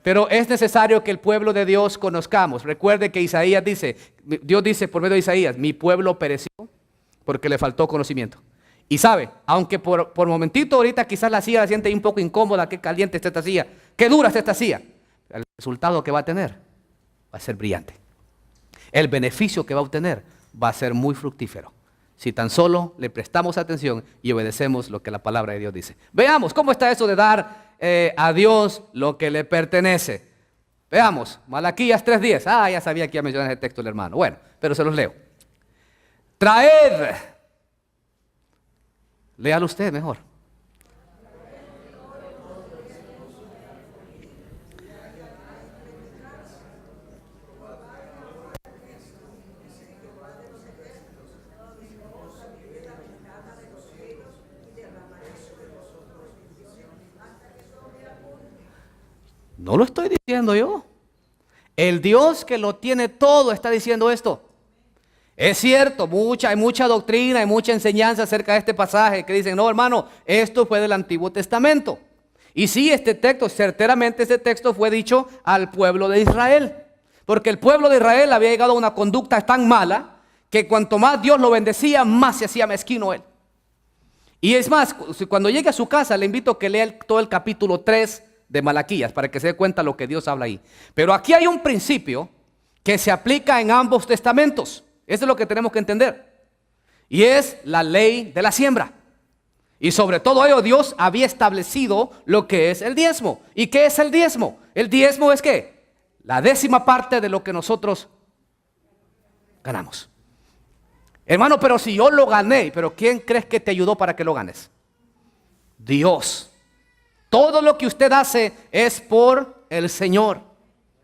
Pero es necesario que el pueblo de Dios conozcamos. Recuerde que Isaías dice, Dios dice por medio de Isaías, mi pueblo pereció porque le faltó conocimiento. Y sabe, aunque por momentito ahorita quizás la silla la siente un poco incómoda, qué caliente está esta silla, qué dura está esta silla, el resultado que va a tener va a ser brillante. El beneficio que va a obtener va a ser muy fructífero. Si tan solo le prestamos atención y obedecemos lo que la palabra de Dios dice. Veamos, ¿cómo está eso de dar a Dios lo que le pertenece? Veamos, Malaquías 3:10. Ya sabía que iba a mencionar ese texto el hermano. Bueno, pero se los leo. Traed. Léalo usted mejor. No lo estoy diciendo yo. El Dios que lo tiene todo está diciendo esto. Es cierto, hay mucha doctrina, hay mucha enseñanza acerca de este pasaje que dicen, no hermano, esto fue del Antiguo Testamento. Y sí, este texto, certeramente este texto fue dicho al pueblo de Israel. Porque el pueblo de Israel había llegado a una conducta tan mala que cuanto más Dios lo bendecía, más se hacía mezquino él. Y es más, cuando llegue a su casa, le invito a que lea todo el capítulo 3 de Malaquías para que se dé cuenta lo que Dios habla ahí. Pero aquí hay un principio que se aplica en ambos testamentos. Eso es lo que tenemos que entender. Y es la ley de la siembra. Y sobre todo ello Dios había establecido lo que es el diezmo. ¿Y qué es el diezmo? El diezmo es ¿qué? la 10ª parte de lo que nosotros ganamos. Hermano, pero si yo lo gané, ¿pero quién crees que te ayudó para que lo ganes? Dios. Todo lo que usted hace es por el Señor,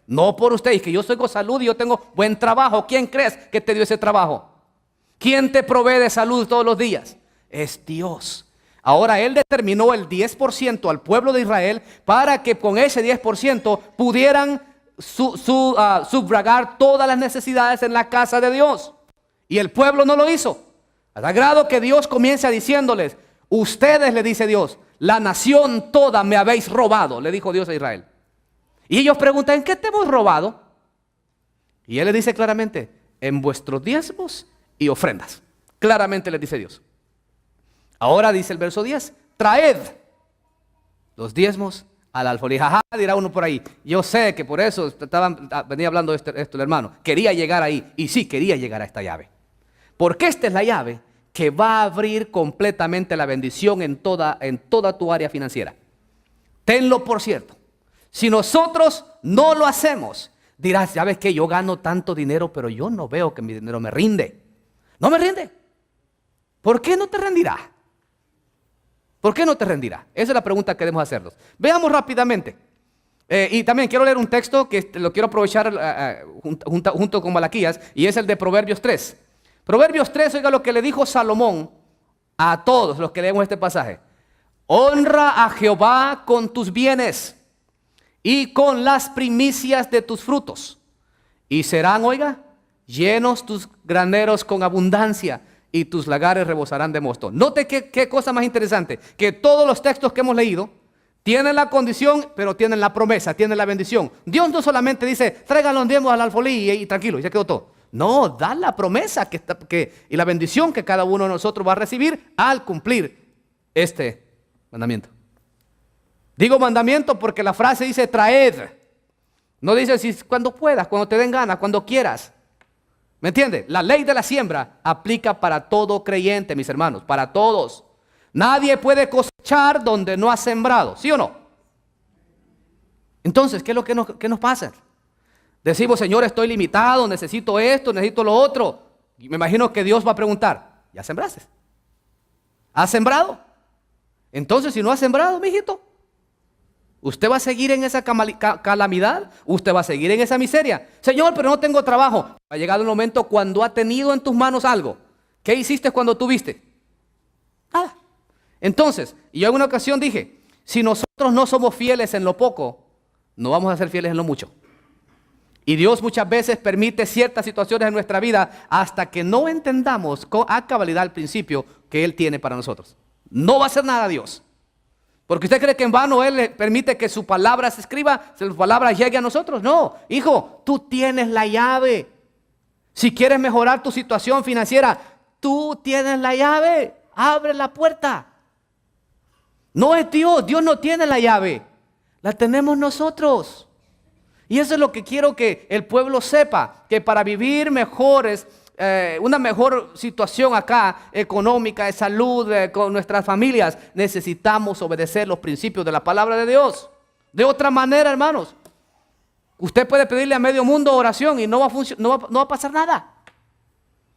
no por usted. Y que yo tengo salud y yo tengo buen trabajo. ¿Quién crees que te dio ese trabajo? ¿Quién te provee de salud todos los días? Es Dios. Ahora Él determinó el 10% al pueblo de Israel para que con ese 10% pudieran sufragar todas las necesidades en la casa de Dios. Y el pueblo no lo hizo. Al grado que Dios comienza diciéndoles, ustedes, le dice Dios, la nación toda me habéis robado, le dijo Dios a Israel. Y ellos preguntan, ¿en qué te hemos robado? Y Él les dice claramente, en vuestros diezmos y ofrendas. Claramente les dice Dios. Ahora dice el verso 10, traed los diezmos al alfolí. Ajá, dirá uno por ahí, yo sé que por eso venía hablando esto el hermano, quería llegar ahí, y sí, quería llegar a esta llave. Porque esta es la llave que va a abrir completamente la bendición en toda tu área financiera. Tenlo por cierto. Si nosotros no lo hacemos, dirás, ya ves que yo gano tanto dinero, pero yo no veo que mi dinero me rinde. No me rinde. ¿Por qué no te rendirá? ¿Por qué no te rendirá? Esa es la pregunta que debemos hacernos. Veamos rápidamente. Y también quiero leer un texto que lo quiero aprovechar junto con Malaquías, y es el de Proverbios 3. Proverbios 3, oiga lo que le dijo Salomón a todos los que leemos este pasaje. Honra a Jehová con tus bienes y con las primicias de tus frutos. Y serán, oiga, llenos tus graneros con abundancia y tus lagares rebosarán de mosto. Note qué cosa más interesante, que todos los textos que hemos leído tienen la condición, pero tienen la promesa, tienen la bendición. Dios no solamente dice, traigan los diezmos al alfolí y tranquilo, ya quedó todo. No, da la promesa y la bendición que cada uno de nosotros va a recibir al cumplir este mandamiento. Digo mandamiento porque la frase dice traed. No dice si cuando puedas, cuando te den ganas, cuando quieras. ¿Me entiende? La ley de la siembra aplica para todo creyente, mis hermanos, para todos. Nadie puede cosechar donde no ha sembrado, ¿sí o no? Entonces, ¿qué es lo que nos pasa? Decimos, Señor, estoy limitado, necesito esto, necesito lo otro. Y me imagino que Dios va a preguntar, ¿ya sembraste? ¿Has sembrado? Entonces, si no has sembrado, mijito, usted va a seguir en esa calamidad, usted va a seguir en esa miseria. Señor, pero no tengo trabajo. Ha llegado el momento cuando ha tenido en tus manos algo. ¿Qué hiciste cuando tuviste? Nada. Entonces, yo en una ocasión dije, si nosotros no somos fieles en lo poco, no vamos a ser fieles en lo mucho. Y Dios muchas veces permite ciertas situaciones en nuestra vida hasta que no entendamos a cabalidad el principio que Él tiene para nosotros. No va a hacer nada Dios. Porque usted cree que en vano Él le permite que su palabra se escriba, que su palabra llegue a nosotros. No, hijo, tú tienes la llave. Si quieres mejorar tu situación financiera, tú tienes la llave. Abre la puerta. No es Dios, Dios no tiene la llave. La tenemos nosotros. Y eso es lo que quiero que el pueblo sepa, que para vivir mejores, una mejor situación acá, económica, de salud, con nuestras familias, necesitamos obedecer los principios de la palabra de Dios. De otra manera, hermanos, usted puede pedirle a medio mundo oración y no va a pasar nada.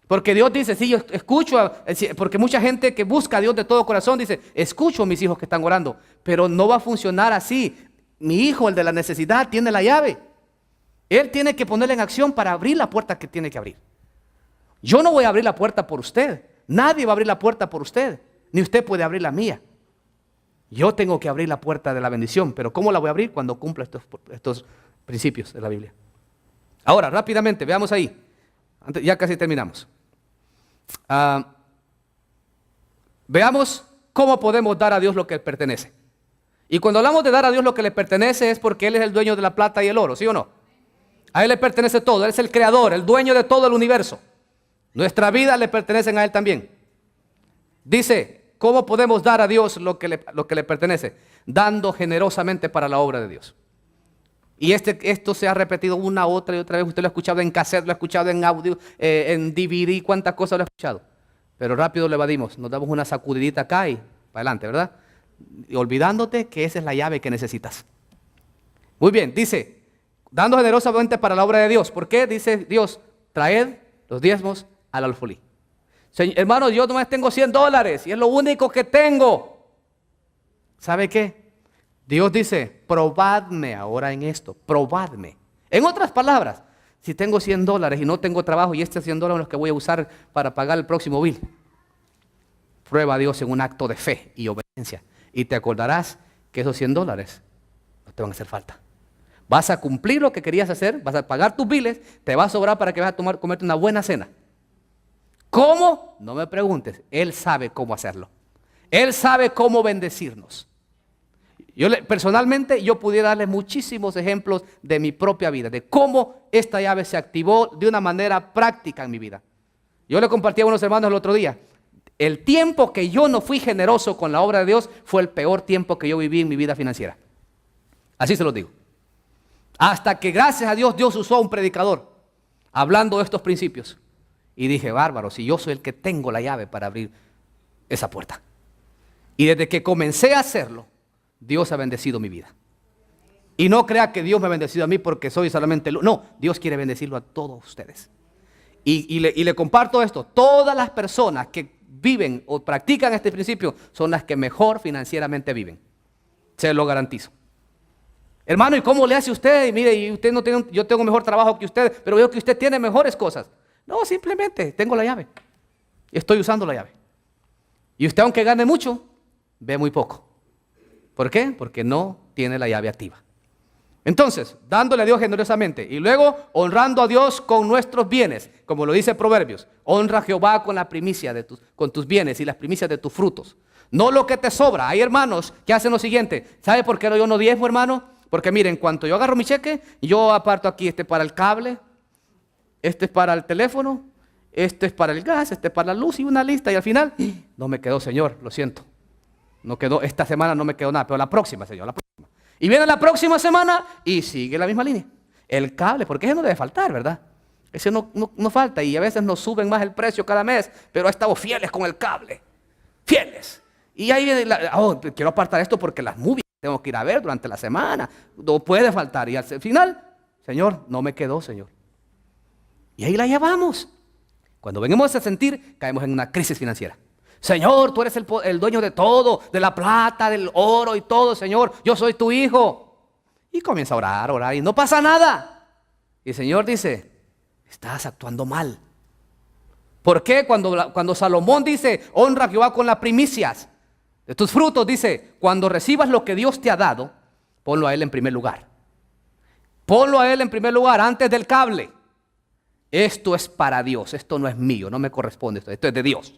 Porque Dios dice, sí, yo escucho, porque mucha gente que busca a Dios de todo corazón dice, escucho a mis hijos que están orando, pero no va a funcionar así. Mi hijo, el de la necesidad, tiene la llave. Él tiene que ponerla en acción para abrir la puerta que tiene que abrir. Yo no voy a abrir la puerta por usted. Nadie va a abrir la puerta por usted. Ni usted puede abrir la mía. Yo tengo que abrir la puerta de la bendición. Pero ¿cómo la voy a abrir? Cuando cumpla estos principios de la Biblia. Ahora, rápidamente, veamos ahí. Ya casi terminamos. Veamos cómo podemos dar a Dios lo que le pertenece. Y cuando hablamos de dar a Dios lo que le pertenece es porque Él es el dueño de la plata y el oro, ¿sí o no? A Él le pertenece todo, Él es el creador, el dueño de todo el universo. Nuestra vida le pertenecen a Él también. Dice, ¿cómo podemos dar a Dios lo que le pertenece? Dando generosamente para la obra de Dios. Y esto se ha repetido una, otra y otra vez. Usted lo ha escuchado en cassette, lo ha escuchado en audio, en DVD, cuántas cosas lo ha escuchado. Pero rápido lo evadimos, nos damos una sacudidita acá y para adelante, ¿verdad? Y olvidándote que esa es la llave que necesitas. Muy bien, dice, Dando generosamente para la obra de Dios. ¿Por qué? Dice Dios, traed los diezmos al alfolí. Hermano, yo nomás tengo $100 y es lo único que tengo. ¿Sabe qué? Dios dice, probadme ahora en esto, probadme. En otras palabras, si tengo $100 y no tengo trabajo y estos $100 los que voy a usar para pagar el próximo bill, prueba a Dios en un acto de fe y obediencia. Y te acordarás que esos $100 no te van a hacer falta. Vas a cumplir lo que querías hacer, vas a pagar tus biles, te va a sobrar para que vas a comerte una buena cena. ¿Cómo? No me preguntes. Él sabe cómo hacerlo. Él sabe cómo bendecirnos. Personalmente, yo pudiera darle muchísimos ejemplos de mi propia vida, de cómo esta llave se activó de una manera práctica en mi vida. Yo le compartí a unos hermanos el otro día. El tiempo que yo no fui generoso con la obra de Dios fue el peor tiempo que yo viví en mi vida financiera. Así se los digo. Hasta que gracias a Dios, Dios usó a un predicador hablando de estos principios. Y dije, bárbaro, si yo soy el que tengo la llave para abrir esa puerta. Y desde que comencé a hacerlo, Dios ha bendecido mi vida. Y no crea que Dios me ha bendecido a mí porque soy solamente... No, Dios quiere bendecirlo a todos ustedes. Y le comparto esto. Todas las personas que viven o practican este principio son las que mejor financieramente viven. Se lo garantizo. Hermano, ¿y cómo le hace usted? Y mire, y usted no tiene, yo tengo mejor trabajo que usted, pero veo que usted tiene mejores cosas. No, simplemente tengo la llave. Estoy usando la llave. Y usted, aunque gane mucho, ve muy poco. ¿Por qué? Porque no tiene la llave activa. Entonces, dándole a Dios generosamente y luego honrando a Dios con nuestros bienes, como lo dice Proverbios, honra a Jehová con la primicia con tus bienes y las primicias de tus frutos. No lo que te sobra. Hay hermanos que hacen lo siguiente. ¿Sabe por qué yo no diezmo, hermano? Porque miren, cuando yo agarro mi cheque, yo aparto aquí este para el cable, este es para el teléfono, este es para el gas, este es para la luz y una lista. Y al final, no me quedó, Señor, lo siento. No quedó, esta semana no me quedó nada, pero la próxima, Señor, la próxima. Y viene la próxima semana y sigue la misma línea. El cable, porque ese no debe faltar, ¿verdad? Ese no falta y a veces nos suben más el precio cada mes, pero estamos fieles con el cable. Fieles. Y ahí viene, quiero apartar esto porque las movies tengo que ir a ver durante la semana. No puede faltar. Y al final, Señor, no me quedó, Señor. Y ahí la llevamos. Cuando venimos a sentir, caemos en una crisis financiera. Señor, tú eres el dueño de todo, de la plata, del oro y todo, Señor. Yo soy tu hijo. Y comienza a orar, y no pasa nada. Y el Señor dice, estás actuando mal. ¿Por qué? Cuando Salomón dice, honra a Jehová con las primicias de tus frutos, dice, cuando recibas lo que Dios te ha dado, ponlo a Él en primer lugar. Ponlo a Él en primer lugar, antes del cable. Esto es para Dios, esto no es mío, no me corresponde, esto es de Dios.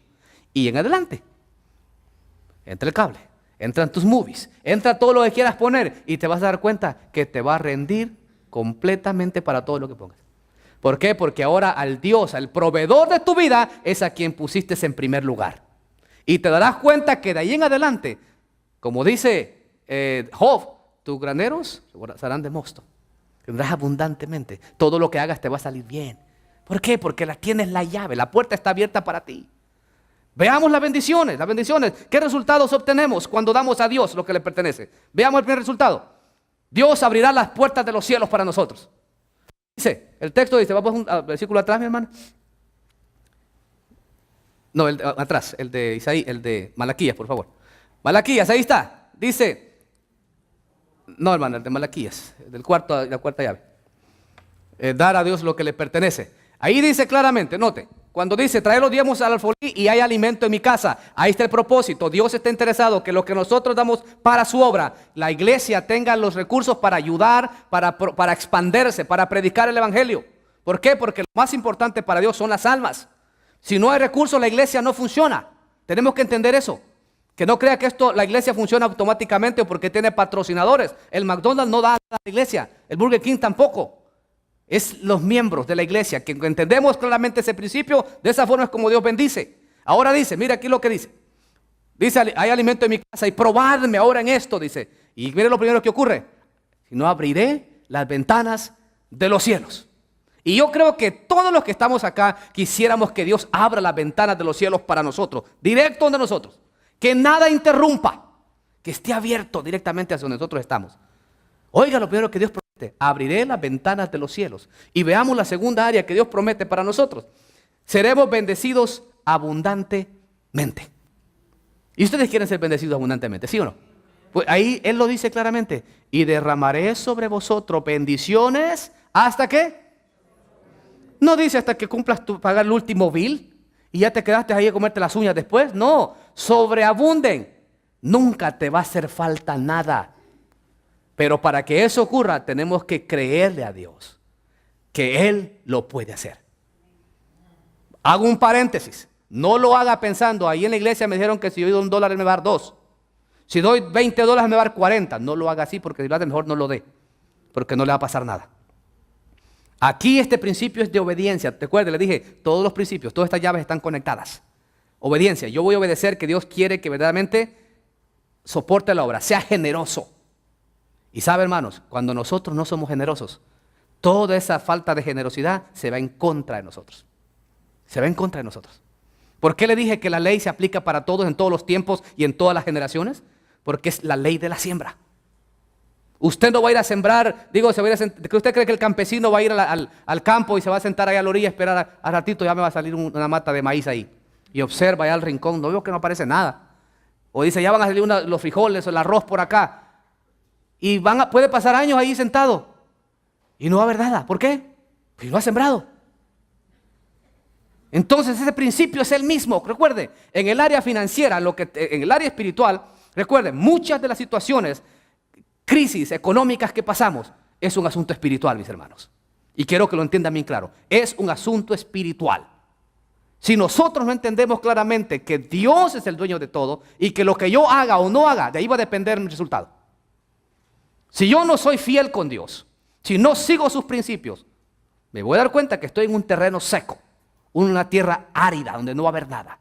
Y en adelante, entra el cable, entran tus movies, entra todo lo que quieras poner y te vas a dar cuenta que te va a rendir completamente para todo lo que pongas. ¿Por qué? Porque ahora al Dios, al proveedor de tu vida, es a quien pusiste en primer lugar. Y te darás cuenta que de ahí en adelante, como dice Job, tus graneros serán de mosto. Tendrás abundantemente. Todo lo que hagas te va a salir bien. ¿Por qué? Porque tienes la llave, la puerta está abierta para ti. Veamos las bendiciones, las bendiciones. ¿Qué resultados obtenemos cuando damos a Dios lo que le pertenece? Veamos el primer resultado. Dios abrirá las puertas de los cielos para nosotros. Dice, el texto dice, vamos al versículo atrás, mi hermano. No, atrás, el de Isaías, el de Malaquías, por favor. Malaquías, ahí está. Dice, no, hermano, el de Malaquías, la cuarta llave. Dar a Dios lo que le pertenece. Ahí dice claramente, note, cuando dice, trae los diezmos al alfolí y hay alimento en mi casa. Ahí está el propósito. Dios está interesado que lo que nosotros damos para su obra, la iglesia tenga los recursos para ayudar, para expandirse, para predicar el evangelio. ¿Por qué? Porque lo más importante para Dios son las almas. Si no hay recursos, la iglesia no funciona. Tenemos que entender eso. Que no crea que la iglesia funciona automáticamente o porque tiene patrocinadores. El McDonald's no da a la iglesia, el Burger King tampoco. Es los miembros de la iglesia que entendemos claramente ese principio. De esa forma es como Dios bendice. Ahora dice, mira aquí lo que dice. Dice, hay alimento en mi casa y probadme ahora en esto, dice. Y mire lo primero que ocurre. Si no, abriré las ventanas de los cielos. Y yo creo que todos los que estamos acá quisiéramos que Dios abra las ventanas de los cielos para nosotros, directo donde nosotros. Que nada interrumpa, que esté abierto directamente hacia donde nosotros estamos. Oiga lo primero que Dios promete. dijiste, abriré las ventanas de los cielos. Y veamos la segunda área que Dios promete para nosotros. Seremos bendecidos abundantemente. ¿Y ustedes quieren ser bendecidos abundantemente, sí o no? Pues ahí Él lo dice claramente. Y derramaré sobre vosotros bendiciones, ¿hasta qué? No dice hasta que cumplas pagar el último bill y ya te quedaste ahí a comerte las uñas después. No, sobreabunden. Nunca te va a hacer falta nada. Pero para que eso ocurra, tenemos que creerle a Dios que Él lo puede hacer. Hago un paréntesis. No lo haga pensando, ahí en la iglesia me dijeron que si yo doy $1 Él me va a dar 2. Si doy $20 me va a dar 40. No lo haga así porque si lo hace mejor no lo dé. Porque no le va a pasar nada. Aquí este principio es de obediencia. ¿Te acuerdas? Le dije, todos los principios, todas estas llaves están conectadas. Obediencia. Yo voy a obedecer que Dios quiere que verdaderamente soporte la obra, sea generoso. Y sabe, hermanos, cuando nosotros no somos generosos, toda esa falta de generosidad se va en contra de nosotros. Se va en contra de nosotros. ¿Por qué le dije que la ley se aplica para todos en todos los tiempos y en todas las generaciones? Porque es la ley de la siembra. Usted no va a ir a sembrar, digo, ¿usted cree que el campesino va a ir al campo y se va a sentar ahí a la orilla y esperar a ratito, ya me va a salir una mata de maíz ahí? Y observa allá al rincón, no veo que no aparece nada. O dice, ya van a salir los frijoles o el arroz por acá. Y puede pasar años ahí sentado y no va a haber nada. ¿Por qué? Porque no ha sembrado. Entonces ese principio es el mismo. Recuerde, en el área financiera, en el área espiritual, recuerde, muchas de las situaciones, crisis económicas que pasamos, es un asunto espiritual, mis hermanos. Y quiero que lo entiendan bien claro. Es un asunto espiritual. Si nosotros no entendemos claramente que Dios es el dueño de todo y que lo que yo haga o no haga, de ahí va a depender mi resultado. Si yo no soy fiel con Dios, si no sigo sus principios, me voy a dar cuenta que estoy en un terreno seco, una tierra árida donde no va a haber nada.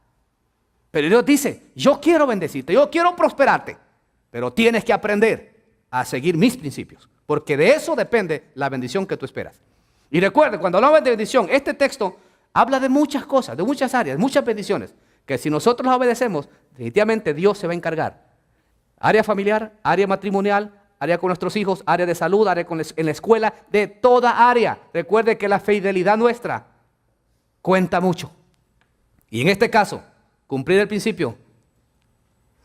Pero Dios dice, yo quiero bendecirte, yo quiero prosperarte, pero tienes que aprender a seguir mis principios, porque de eso depende la bendición que tú esperas. Y recuerde, cuando hablamos de bendición, este texto habla de muchas cosas, de muchas áreas, muchas bendiciones, que si nosotros las obedecemos, definitivamente Dios se va a encargar. Área familiar, área matrimonial, área con nuestros hijos, área de salud, área en la escuela, de toda área. Recuerde que la fidelidad nuestra cuenta mucho. Y en este caso, cumplir el principio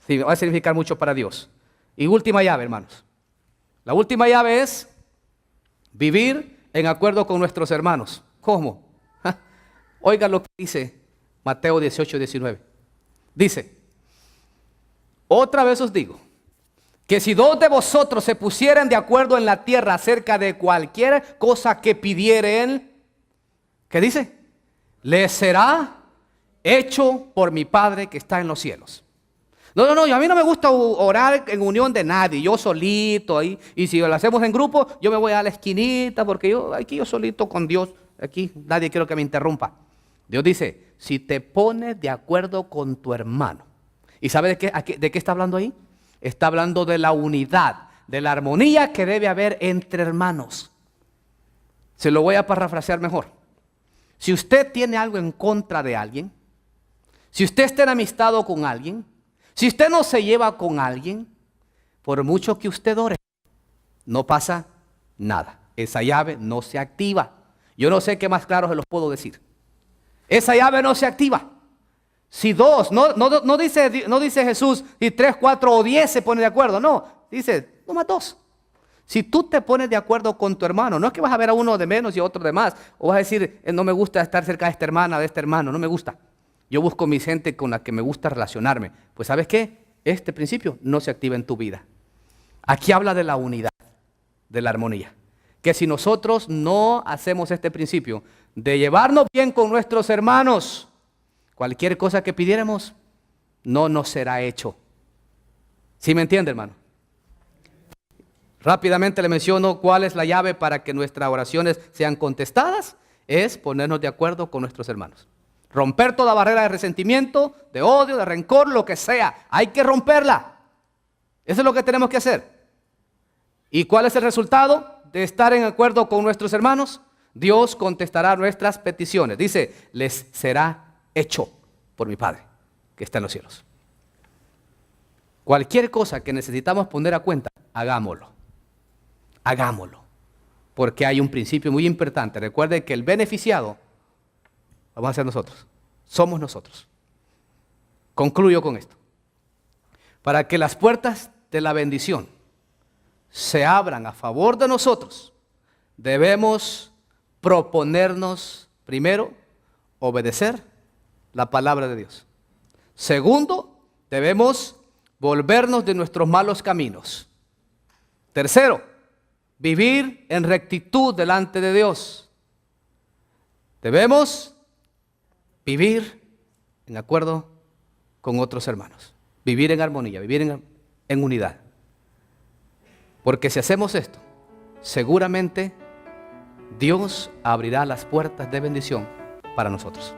sí, va a significar mucho para Dios. Y última llave, hermanos. La última llave es vivir en acuerdo con nuestros hermanos. ¿Cómo? Oiga lo que dice Mateo 18:19. Dice, otra vez os digo, que si 2 de vosotros se pusieren de acuerdo en la tierra acerca de cualquier cosa que pidieren, ¿qué dice? Les será hecho por mi Padre que está en los cielos. No, a mí no me gusta orar en unión de nadie, yo solito ahí. Y si lo hacemos en grupo, yo me voy a la esquinita porque yo solito con Dios, aquí nadie quiero que me interrumpa. Dios dice, si te pones de acuerdo con tu hermano. ¿Y sabe de qué está hablando ahí? Está hablando de la unidad, de la armonía que debe haber entre hermanos. Se lo voy a parafrasear mejor. Si usted tiene algo en contra de alguien, si usted está enemistado con alguien, si usted no se lleva con alguien, por mucho que usted ore, no pasa nada. Esa llave no se activa. Yo no sé qué más claro se los puedo decir. Esa llave no se activa. Si 2, no dice Jesús, si 3, 4 o 10 se ponen de acuerdo. No, dice, nomás 2. Si tú te pones de acuerdo con tu hermano, no es que vas a ver a uno de menos y a otro de más. O vas a decir, no me gusta estar cerca de esta hermana, de este hermano, no me gusta. Yo busco mi gente con la que me gusta relacionarme. Pues ¿sabes qué? Este principio no se activa en tu vida. Aquí habla de la unidad, de la armonía. Que si nosotros no hacemos este principio de llevarnos bien con nuestros hermanos, cualquier cosa que pidiéramos no nos será hecho. ¿Sí me entiende, hermano? Rápidamente le menciono cuál es la llave para que nuestras oraciones sean contestadas. Es ponernos de acuerdo con nuestros hermanos. Romper toda barrera de resentimiento, de odio, de rencor, lo que sea. Hay que romperla. Eso es lo que tenemos que hacer. ¿Y cuál es el resultado de estar en acuerdo con nuestros hermanos? Dios contestará nuestras peticiones. Dice, les será hecho por mi Padre que está en los cielos. Cualquier cosa que necesitamos poner a cuenta, hagámoslo. Hagámoslo. porque hay un principio muy importante. Recuerden que el beneficiado vamos a ser nosotros. Somos nosotros. Concluyo con esto. Para que las puertas de la bendición se abran a favor de nosotros, debemos proponernos, primero, obedecer la palabra de Dios. Segundo, debemos volvernos de nuestros malos caminos. Tercero, vivir en rectitud delante de Dios. Debemos vivir en acuerdo con otros hermanos. Vivir en armonía, vivir en unidad. Porque si hacemos esto, seguramente Dios abrirá las puertas de bendición para nosotros.